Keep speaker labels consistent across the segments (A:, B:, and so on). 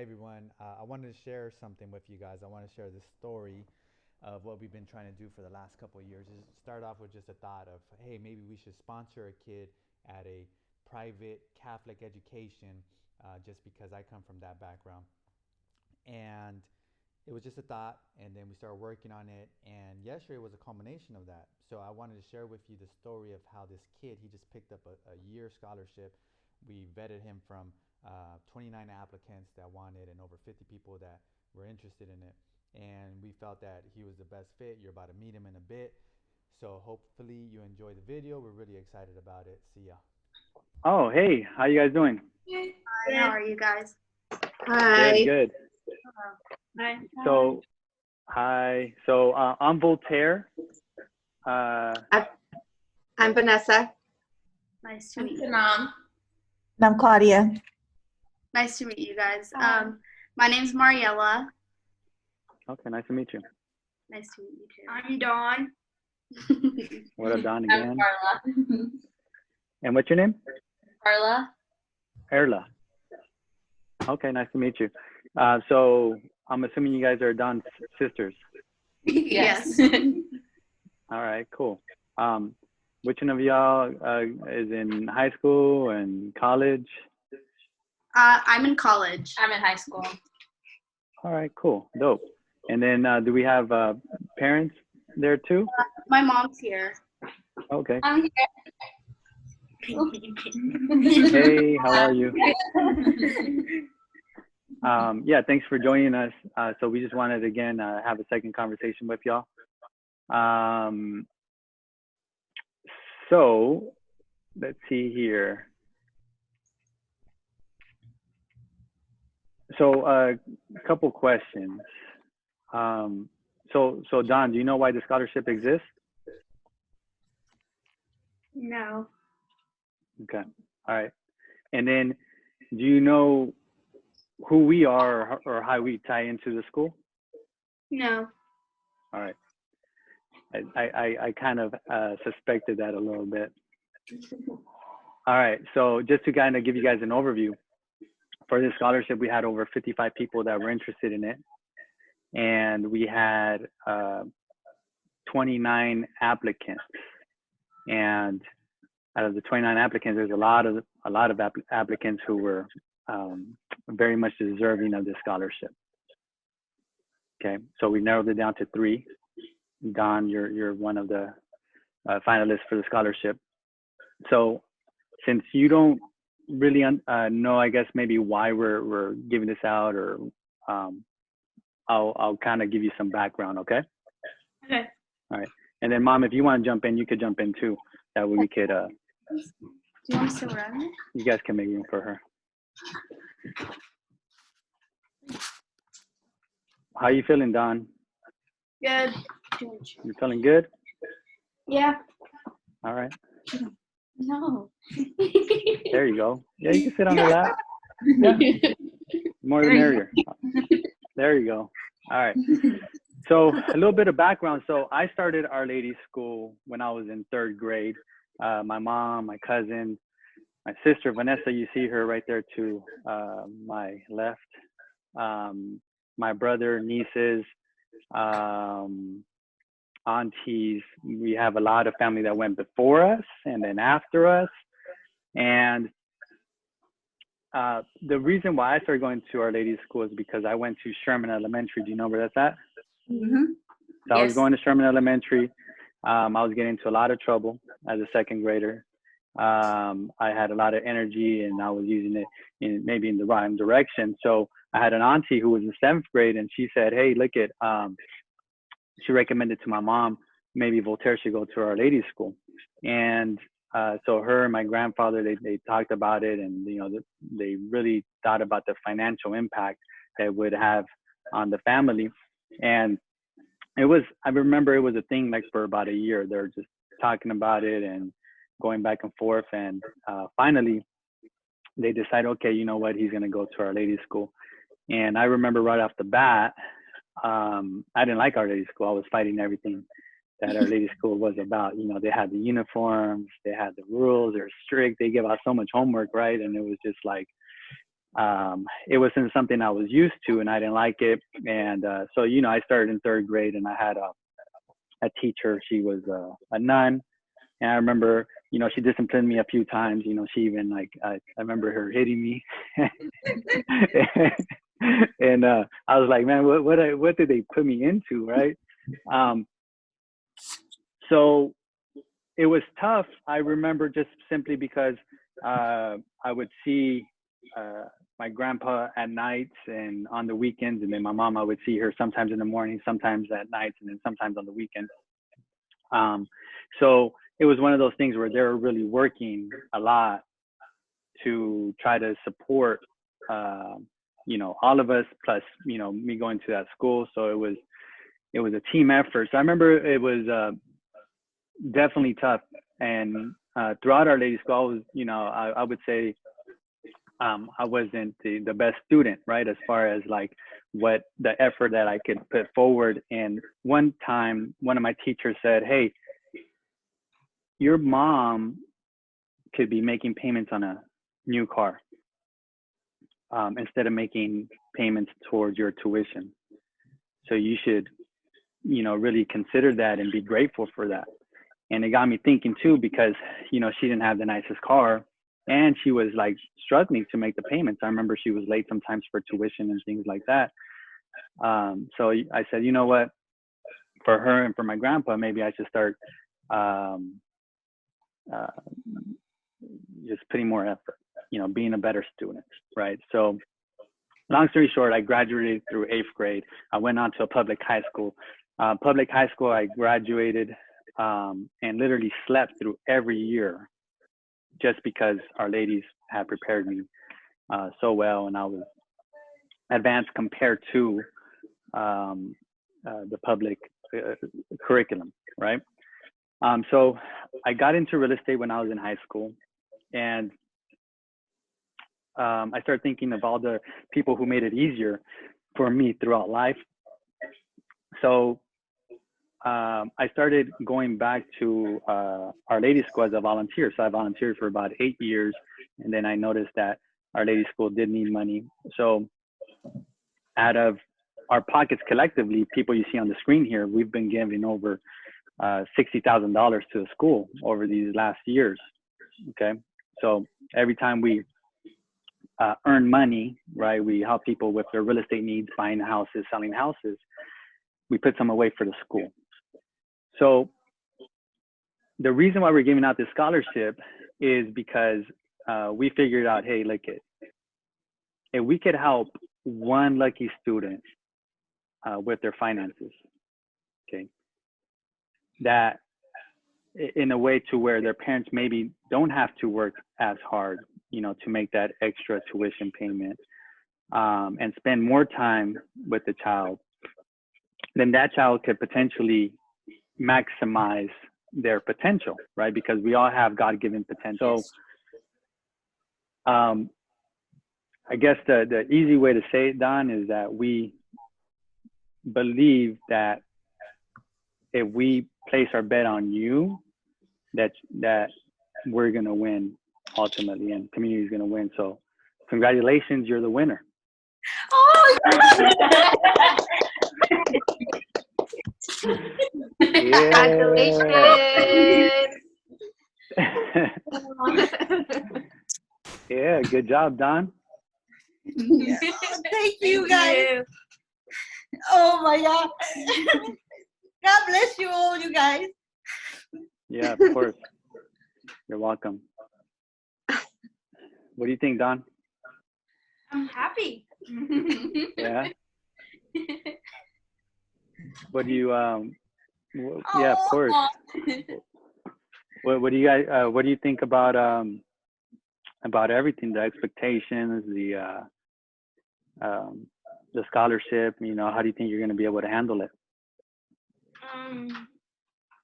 A: Hey everyone. I wanted to share something with you guys. I want to share this story of what we've been trying to do for the last couple of years. Is start off with just a thought of, hey, maybe we should sponsor a kid at a private Catholic education, just because I come from that background. And it was just a thought, and then we started working on it. And yesterday was a culmination of that. So I wanted to share with you the story of how this kid, he just picked up a year scholarship. We vetted him from 29 applicants that wanted and over 50 people that were interested in it. And we felt that he was the best fit. You're about to meet him in a bit. So hopefully you enjoy the video. We're really excited about it. See ya.
B: Oh, hey, how you guys doing?
C: Hi, how are you guys?
B: Good, good.
C: Hi.
B: So, hi. So, I'm Voltaire.
D: I'm Vanessa.
C: Nice to meet you.
E: Mom.
F: I'm Claudia.
C: Nice to meet you guys. My name's Mariella.
B: Okay, nice to meet you.
C: Nice to meet you too.
E: I'm Dawn.
B: What up, Don,
E: I'm
B: again?
E: Carla.
B: And what's your name?
E: Carla.
B: Erla. Okay, nice to meet you. So, I'm assuming you guys are Don's sisters.
E: Yes.
B: All right, cool. Which one of y'all is in high school and college?
C: I'm in college.
E: I'm in high school.
B: All right, cool, dope. And then do we have parents there too?
C: My mom's here.
B: Okay.
E: I'm
B: Hey, how are you? Yeah, thanks for joining us. So we just wanted to, again, have a second conversation with y'all. So let's see here. So a couple questions. So Don, do you know why the scholarship exists?
C: No.
B: Okay. All right. And then do you know who we are or how we tie into the school?
C: No.
B: All right. I kind of suspected that a little bit. All right. So just to kind of give you guys an overview, for this scholarship, we had over 55 people that were interested in it. And we had 29 applicants. And out of the 29 applicants, there's a lot of applicants who were very much deserving of this scholarship. Okay, so we narrowed it down to 3. Don, you're one of the finalists for the scholarship. So since you don't really know, I guess maybe why we're giving this out, or I'll kind of give you some background, okay?
C: Okay.
B: All right. And then Mom, if you want to jump in, you could jump in too. That way we could,
C: Do you want to sit around?
B: you guys can make room for her. How you feeling, Don?
C: Good.
B: You feeling good?
C: Yeah.
B: All right.
C: No.
B: There you go. Yeah, you can sit on the lap. Yeah. More the merrier. There you go. All right. So a little bit of background. So I started Our Lady School when I was in 3rd grade. My mom, my cousin, my sister, Vanessa, you see her right there to my left. My brother, nieces, aunties. We have a lot of family that went before us and then after us. And the reason why I started going to Our Lady School is because I went to Sherman Elementary. Do you know where that's at?
C: Mm-hmm.
B: So I was going to Sherman Elementary. I was getting into a lot of trouble as a 2nd grader. I had a lot of energy and I was using it maybe in the wrong direction. So I had an auntie who was in 7th grade, and she said, hey, look at, she recommended to my mom, maybe Voltaire should go to Our Lady School. And so her and my grandfather, they talked about it, and they really thought about the financial impact that it would have on the family. And I remember it was a thing like for about a year. They were just talking about it and going back and forth. And finally, they decided, okay, you know what, he's going to go to Our Lady School. And I remember right off the bat, I didn't like Our Lady School. I was fighting everything that Our Lady School was about. They had the uniforms, they had the rules, they're strict, they give out so much homework, right? And it was just like, it wasn't something I was used to, and I didn't like it. And so, you know, I started in third grade, and I had a teacher. She was a nun, and I remember, you know, she disciplined me a few times. You know, she even like I remember her hitting me, and I was like, man, what did they put me into, right? So it was tough. I remember just simply because I would see my grandpa at nights and on the weekends, and then my mom, I would see her sometimes in the morning, sometimes at nights, and then sometimes on the weekends. So it was one of those things where they were really working a lot to try to support, you know, all of us, plus, you know, me going to that school. So it was a team effort. So I remember it was definitely tough. And throughout Our Lady School, I was, you know, I would say I wasn't the best student, right? As far as like what the effort that I could put forward. And one time, one of my teachers said, hey, your mom could be making payments on a new car instead of making payments towards your tuition. So you should, you know, really consider that and be grateful for that. And it got me thinking too, because, you know, she didn't have the nicest car and she was like struggling to make the payments. I remember she was late sometimes for tuition and things like that. So I said, you know what, for her and for my grandpa, maybe I should start just putting more effort, you know, being a better student, right? So long story short, I graduated through 8th grade. I went on to a public high school. Public high school, I graduated and literally slept through every year just because Our Ladies had prepared me so well, and I was advanced compared to the public curriculum, right? So I got into real estate when I was in high school, and I started thinking of all the people who made it easier for me throughout life. So I started going back to Our Lady School as a volunteer. So I volunteered for about 8 years, and then I noticed that Our Lady School did need money. So out of our pockets collectively, people you see on the screen here, we've been giving over $60,000 to the school over these last years. Okay, so every time we earn money, right, we help people with their real estate needs, buying houses, selling houses, we put some away for the school. So the reason why we're giving out this scholarship is because we figured out, hey, look, if we could help one lucky student with their finances, okay, that in a way to where their parents maybe don't have to work as hard, you know, to make that extra tuition payment and spend more time with the child, then that child could potentially maximize their potential, right? Because we all have God-given potential. So I guess the easy way to say it, Don, is that we believe that if we place our bet on you, that we're going to win ultimately, and community is going to win. So congratulations, you're the winner.
E: Oh,
D: Congratulations.
B: Yeah, good job, Don.
F: Yeah. Thank you, guys. Oh my God. God bless you all, you guys.
B: Yeah, of course. You're welcome. What do you think, Don?
E: I'm happy.
B: Yeah. What do you yeah, of course. What do you guys what do you think about everything, the expectations, the scholarship, you know, how do you think you're going to be able to handle it?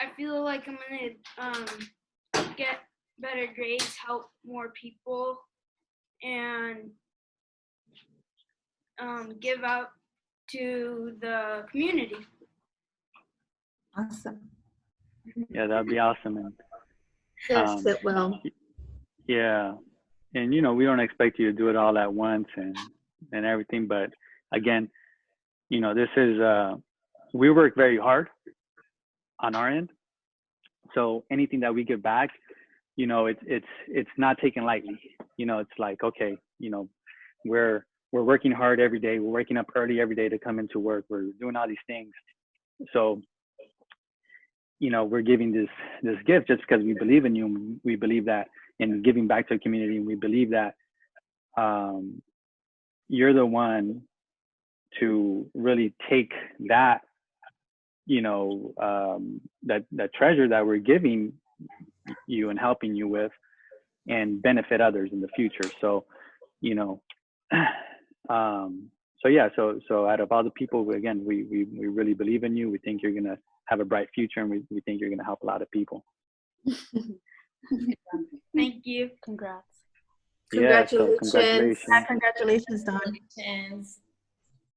E: I feel like I'm gonna get better grades, help more people, and give out to the community.
F: Awesome.
B: Yeah, that'd be awesome. And
D: Yes, it will.
B: yeah, and you know, we don't expect you to do it all at once and everything, but again, you know, this is we work very hard on our end, so anything that we give back, you know, it's not taken lightly. You know, it's like, okay, you know, we're working hard every day, we're waking up early every day to come into work, we're doing all these things, so you know, we're giving this gift just because we believe in you. We believe that in giving back to the community, and we believe that you're the one to really take that, you know, that treasure that we're giving you and helping you with, and benefit others in the future. So, you know, so yeah, so out of all the people, again, we really believe in you. We think you're gonna have a bright future, and we think you're gonna help a lot of people.
E: Thank you.
D: Congrats.
B: Yeah, so
D: Congratulations.
B: congratulations.
F: Congratulations, Don.